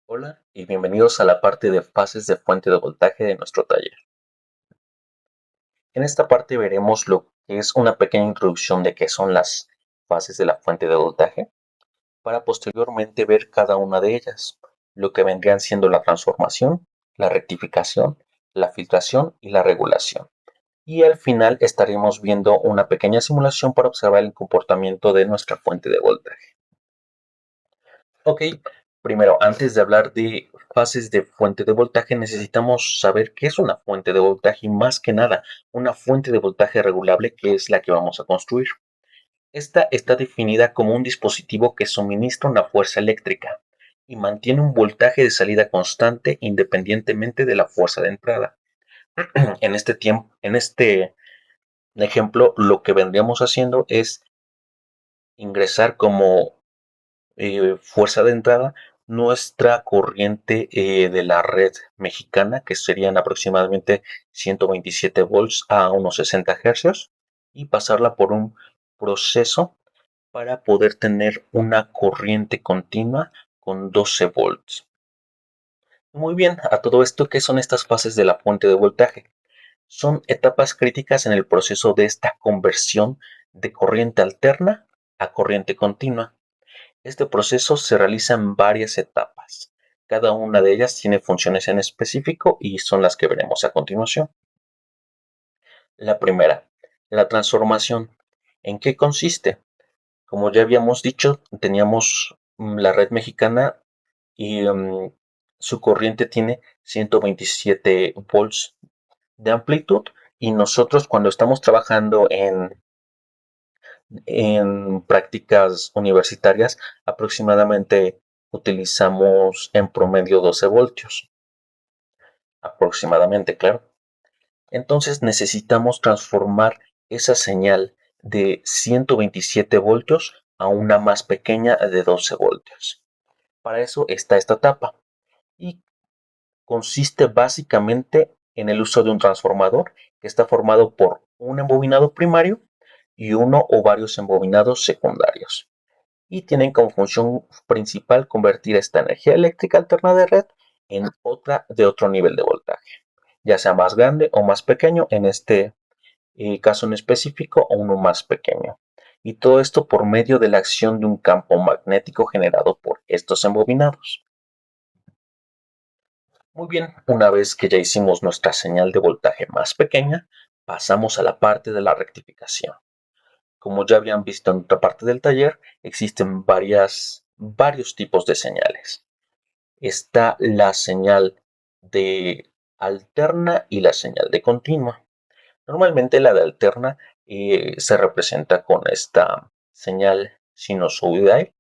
Hola y bienvenidos a la parte de fases de fuente de voltaje de nuestro taller. En esta parte veremos lo que es una pequeña introducción de qué son las fases de la fuente de voltaje, para posteriormente ver cada una de ellas, lo que vendrían siendo la transformación, la rectificación, la filtración y la regulación. Y al final estaremos viendo una pequeña simulación para observar el comportamiento de nuestra fuente de voltaje. Ok, primero, antes de hablar de fases de fuente de voltaje, necesitamos saber qué es una fuente de voltaje y más que nada, una fuente de voltaje regulable que es la que vamos a construir. Esta está definida como un dispositivo que suministra una fuerza eléctrica y mantiene un voltaje de salida constante independientemente de la fuerza de entrada. En este ejemplo, lo que vendríamos haciendo es ingresar como fuerza de entrada nuestra corriente de la red mexicana, que serían aproximadamente 127 volts a unos 60 hercios, y pasarla por un proceso para poder tener una corriente continua con 12 volts. Muy bien, a todo esto, ¿qué son estas fases de la fuente de voltaje? Son etapas críticas en el proceso de esta conversión de corriente alterna a corriente continua. Este proceso se realiza en varias etapas. Cada una de ellas tiene funciones en específico y son las que veremos a continuación. La primera, la transformación. ¿En qué consiste? Como ya habíamos dicho, teníamos la red mexicana y su corriente tiene 127 volts de amplitud, y nosotros cuando estamos trabajando en prácticas universitarias, aproximadamente utilizamos en promedio 12 voltios. Aproximadamente, claro. Entonces necesitamos transformar esa señal de 127 voltios a una más pequeña de 12 voltios. Para eso está esta etapa y consiste básicamente en el uso de un transformador que está formado por un embobinado primario y uno o varios embobinados secundarios, y tienen como función principal convertir esta energía eléctrica alterna de red en otra de otro nivel de voltaje, ya sea más grande o más pequeño, en este caso en específico, o uno más pequeño. Y todo esto por medio de la acción de un campo magnético generado por estos embobinados. Muy bien, una vez que ya hicimos nuestra señal de voltaje más pequeña, pasamos a la parte de la rectificación. Como ya habían visto en otra parte del taller, existen varios tipos de señales. Está la señal de alterna y la señal de continua. Normalmente la de alterna se representa con esta señal sinusoidal.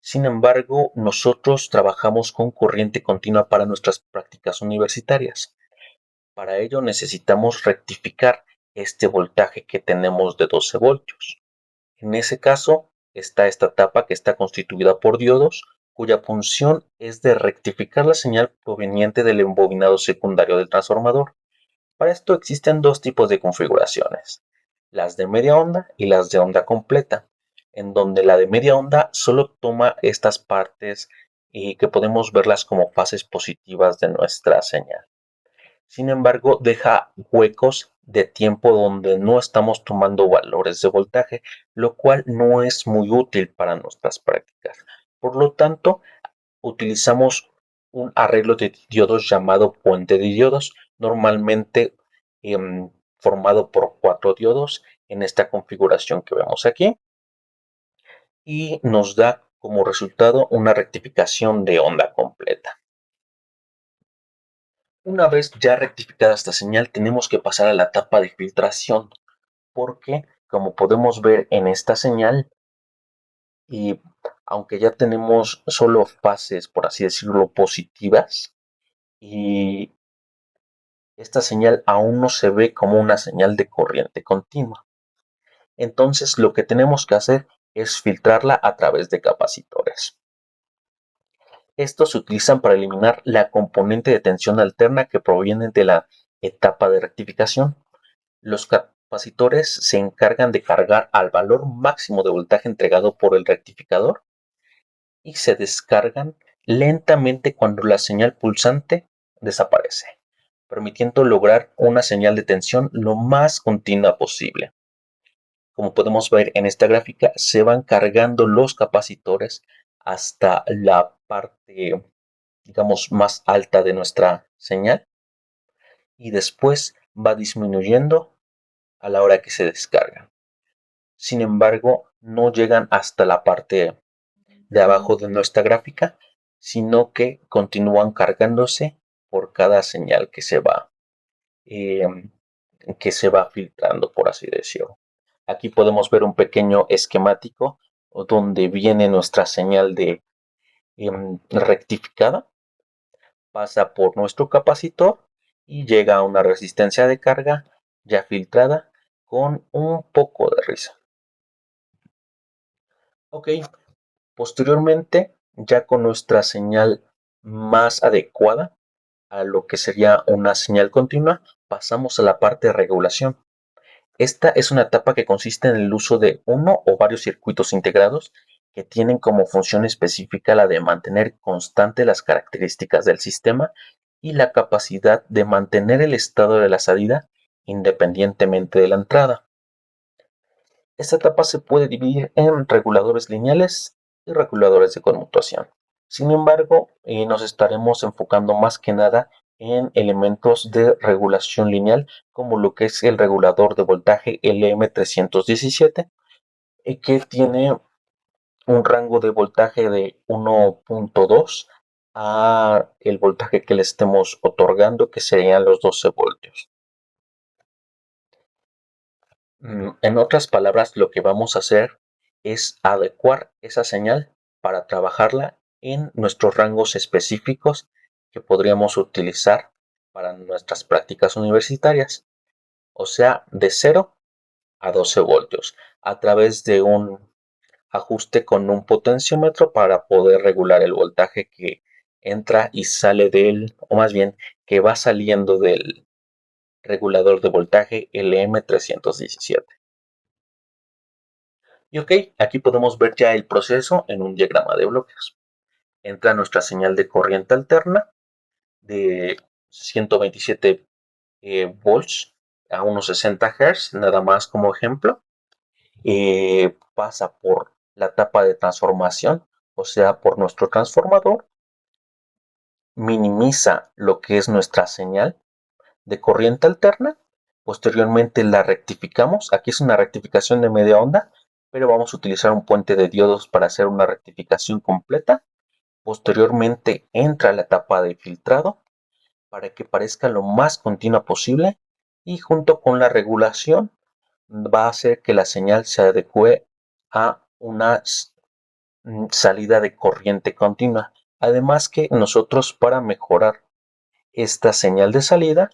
Sin embargo, nosotros trabajamos con corriente continua para nuestras prácticas universitarias. Para ello necesitamos rectificar este voltaje que tenemos de 12 voltios. En ese caso está esta etapa que está constituida por diodos, cuya función es de rectificar la señal proveniente del embobinado secundario del transformador. Para esto existen dos tipos de configuraciones: las de media onda y las de onda completa, en donde la de media onda solo toma estas partes y que podemos verlas como fases positivas de nuestra señal. Sin embargo, deja huecos de tiempo donde no estamos tomando valores de voltaje, lo cual no es muy útil para nuestras prácticas. Por lo tanto, utilizamos un arreglo de diodos llamado puente de diodos, normalmente formado por 4 diodos en esta configuración que vemos aquí, y nos da como resultado una rectificación de onda completa. Una vez ya rectificada esta señal, tenemos que pasar a la etapa de filtración, porque como podemos ver en esta señal, y aunque ya tenemos solo fases, por así decirlo, positivas, y esta señal aún no se ve como una señal de corriente continua. Entonces lo que tenemos que hacer es filtrarla a través de capacitores. Estos se utilizan para eliminar la componente de tensión alterna que proviene de la etapa de rectificación. Los capacitores se encargan de cargar al valor máximo de voltaje entregado por el rectificador y se descargan lentamente cuando la señal pulsante desaparece, permitiendo lograr una señal de tensión lo más continua posible. Como podemos ver en esta gráfica, se van cargando los capacitores hasta la parte, digamos, más alta de nuestra señal y después va disminuyendo a la hora que se descargan. Sin embargo, no llegan hasta la parte de abajo de nuestra gráfica, sino que continúan cargándose por cada señal eh, que se va filtrando, por así decirlo. Aquí podemos ver un pequeño esquemático donde viene nuestra señal de rectificada, pasa por nuestro capacitor y llega a una resistencia de carga ya filtrada con un poco de risa. Ok, posteriormente, ya con nuestra señal más adecuada a lo que sería una señal continua, pasamos a la parte de regulación. Esta es una etapa que consiste en el uso de uno o varios circuitos integrados que tienen como función específica la de mantener constante las características del sistema y la capacidad de mantener el estado de la salida independientemente de la entrada. Esta etapa se puede dividir en reguladores lineales y reguladores de conmutación. Sin embargo, nos estaremos enfocando más que nada en elementos de regulación lineal, como lo que es el regulador de voltaje LM317, que tiene un rango de voltaje de 1.2 a el voltaje que le estemos otorgando, que serían los 12 voltios. En otras palabras, lo que vamos a hacer es adecuar esa señal para trabajarla en nuestros rangos específicos que podríamos utilizar para nuestras prácticas universitarias, o sea, de 0 a 12 voltios, a través de un ajuste con un potenciómetro para poder regular el voltaje que entra y sale del, o más bien, que va saliendo del regulador de voltaje LM317. Y ok, aquí podemos ver ya el proceso en un diagrama de bloques. Entra nuestra señal de corriente alterna de 127 volts a unos 60 Hz, nada más como ejemplo. Pasa por la etapa de transformación, o sea, por nuestro transformador. Minimiza lo que es nuestra señal de corriente alterna. Posteriormente la rectificamos. Aquí es una rectificación de media onda, pero vamos a utilizar un puente de diodos para hacer una rectificación completa. Posteriormente entra la etapa de filtrado para que parezca lo más continua posible y junto con la regulación va a hacer que la señal se adecue a una salida de corriente continua. Además que nosotros para mejorar esta señal de salida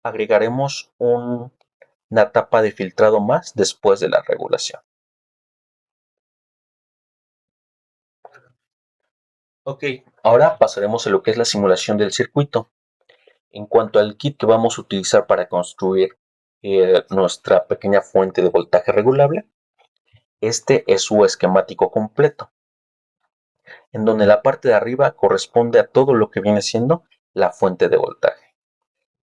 agregaremos una etapa de filtrado más después de la regulación. Ok, ahora pasaremos a lo que es la simulación del circuito. En cuanto al kit que vamos a utilizar para construir nuestra pequeña fuente de voltaje regulable, este es su esquemático completo, en donde la parte de arriba corresponde a todo lo que viene siendo la fuente de voltaje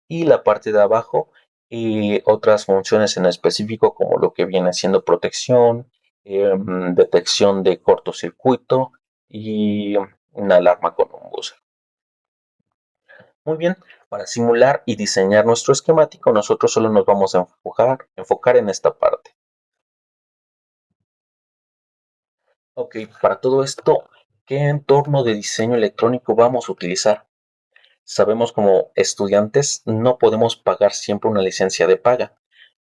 y la parte de abajo y otras funciones en específico como lo que viene siendo protección, detección de cortocircuito y una alarma con un buzzer. Muy bien, para simular y diseñar nuestro esquemático, nosotros solo nos vamos a enfocar en esta parte. Ok, para todo esto, ¿qué entorno de diseño electrónico vamos a utilizar? Sabemos como estudiantes no podemos pagar siempre una licencia de paga,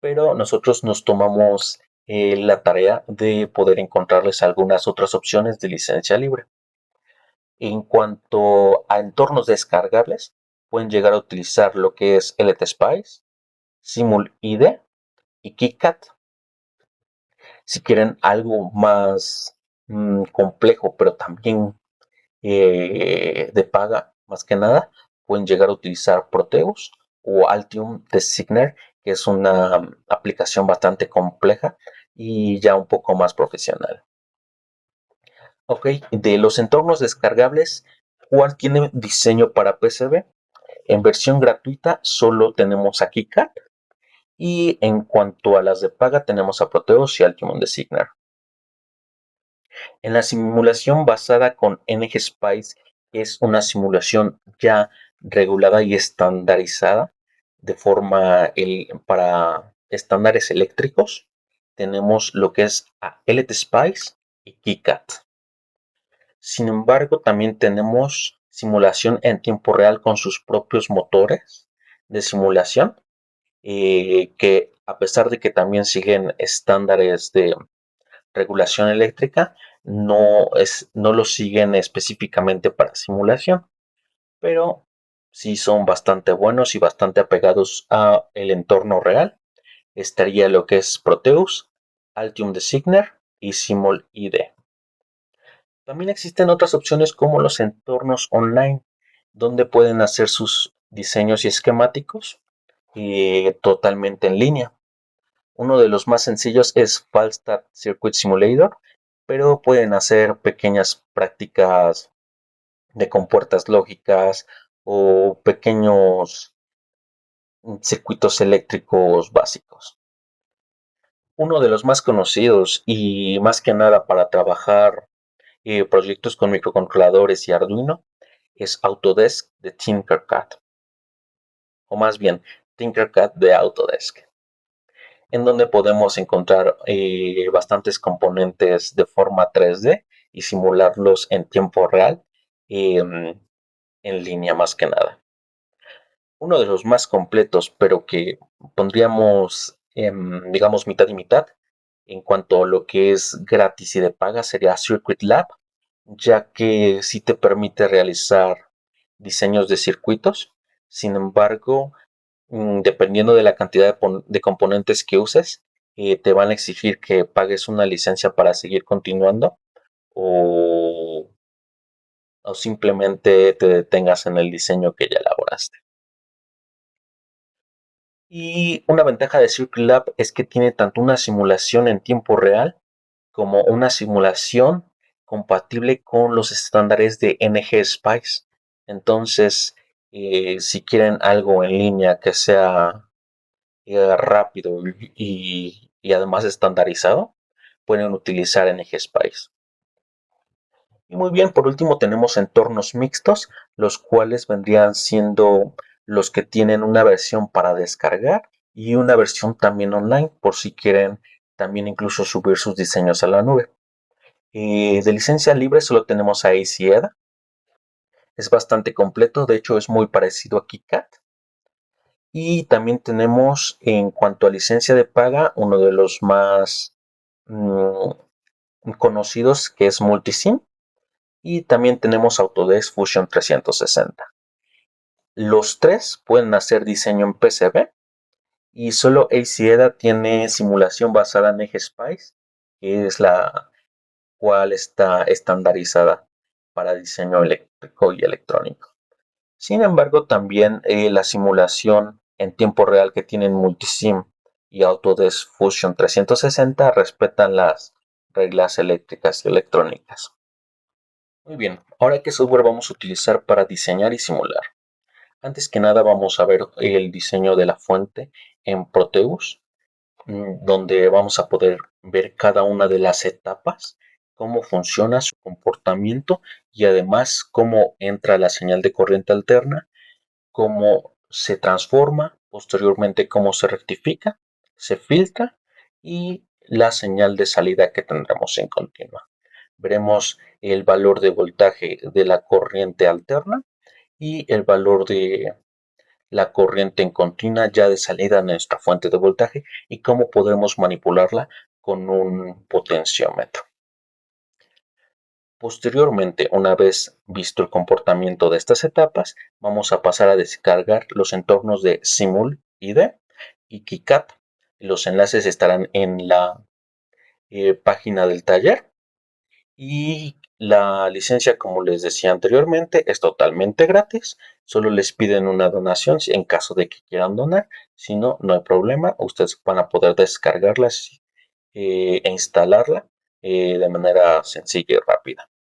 pero nosotros nos tomamos la tarea de poder encontrarles algunas otras opciones de licencia libre. En cuanto a entornos descargables, pueden llegar a utilizar lo que es LTSpice, SimulID y KitKat. Si quieren algo más complejo, pero también de paga, más que nada, pueden llegar a utilizar Proteus o Altium Designer, que es una aplicación bastante compleja y ya un poco más profesional. Ok, de los entornos descargables, ¿cuál tiene diseño para PCB? En versión gratuita solo tenemos a KiCad y en cuanto a las de paga tenemos a Proteus y Altium Designer. En la simulación basada con NGSpice, que es una simulación ya regulada y estandarizada para estándares eléctricos, tenemos lo que es a LTSpice y KiCad. Sin embargo, también tenemos simulación en tiempo real con sus propios motores de simulación, que a pesar de que también siguen estándares de regulación eléctrica, no lo siguen específicamente para simulación, pero sí son bastante buenos y bastante apegados a el entorno real. Estaría lo que es Proteus, Altium Designer y Simul ID. También existen otras opciones como los entornos online, donde pueden hacer sus diseños y esquemáticos totalmente en línea. Uno de los más sencillos es Falstart Circuit Simulator, pero pueden hacer pequeñas prácticas de compuertas lógicas o pequeños circuitos eléctricos básicos. Uno de los más conocidos y más que nada para trabajar proyectos con microcontroladores y Arduino es Autodesk de Tinkercad, o más bien Tinkercad de Autodesk, en donde podemos encontrar bastantes componentes de forma 3D y simularlos en tiempo real en línea más que nada. Uno de los más completos, pero que pondríamos, digamos, mitad y mitad en cuanto a lo que es gratis y de paga sería Circuit Lab, ya que sí te permite realizar diseños de circuitos. Sin embargo, dependiendo de la cantidad de componentes que uses, te van a exigir que pagues una licencia para seguir continuando o, o simplemente te detengas en el diseño que ya elaboraste. Y una ventaja de Circuit Lab es que tiene tanto una simulación en tiempo real como una simulación compatible con los estándares de NGSpice. Entonces, si quieren algo en línea que sea rápido y además estandarizado, pueden utilizar NGSpice. Y muy bien, por último tenemos entornos mixtos, los cuales vendrían siendo los que tienen una versión para descargar y una versión también online, por si quieren también incluso subir sus diseños a la nube. De licencia libre solo tenemos a ACEDA, es bastante completo, de hecho es muy parecido a KiCad. Y también tenemos en cuanto a licencia de paga, uno de los más conocidos que es Multisim. Y también tenemos Autodesk Fusion 360. Los tres pueden hacer diseño en PCB y solo ACEDA tiene simulación basada en EGSPICE, que es la cual está estandarizada para diseño eléctrico y electrónico. Sin embargo, también la simulación en tiempo real que tienen Multisim y Autodesk Fusion 360 respetan las reglas eléctricas y electrónicas. Muy bien, ahora qué software vamos a utilizar para diseñar y simular. Antes que nada vamos a ver el diseño de la fuente en Proteus, donde vamos a poder ver cada una de las etapas, cómo funciona su comportamiento y además cómo entra la señal de corriente alterna, cómo se transforma, posteriormente cómo se rectifica, se filtra y la señal de salida que tendremos en continua. Veremos el valor de voltaje de la corriente alterna y el valor de la corriente en continua ya de salida a nuestra fuente de voltaje y cómo podemos manipularla con un potenciómetro. Posteriormente, una vez visto el comportamiento de estas etapas, vamos a pasar a descargar los entornos de Simul ID y KiCad. Los enlaces estarán en la página del taller y la licencia, como les decía anteriormente, es totalmente gratis. Solo les piden una donación en caso de que quieran donar. Si no, no hay problema. Ustedes van a poder descargarla e instalarla de manera sencilla y rápida.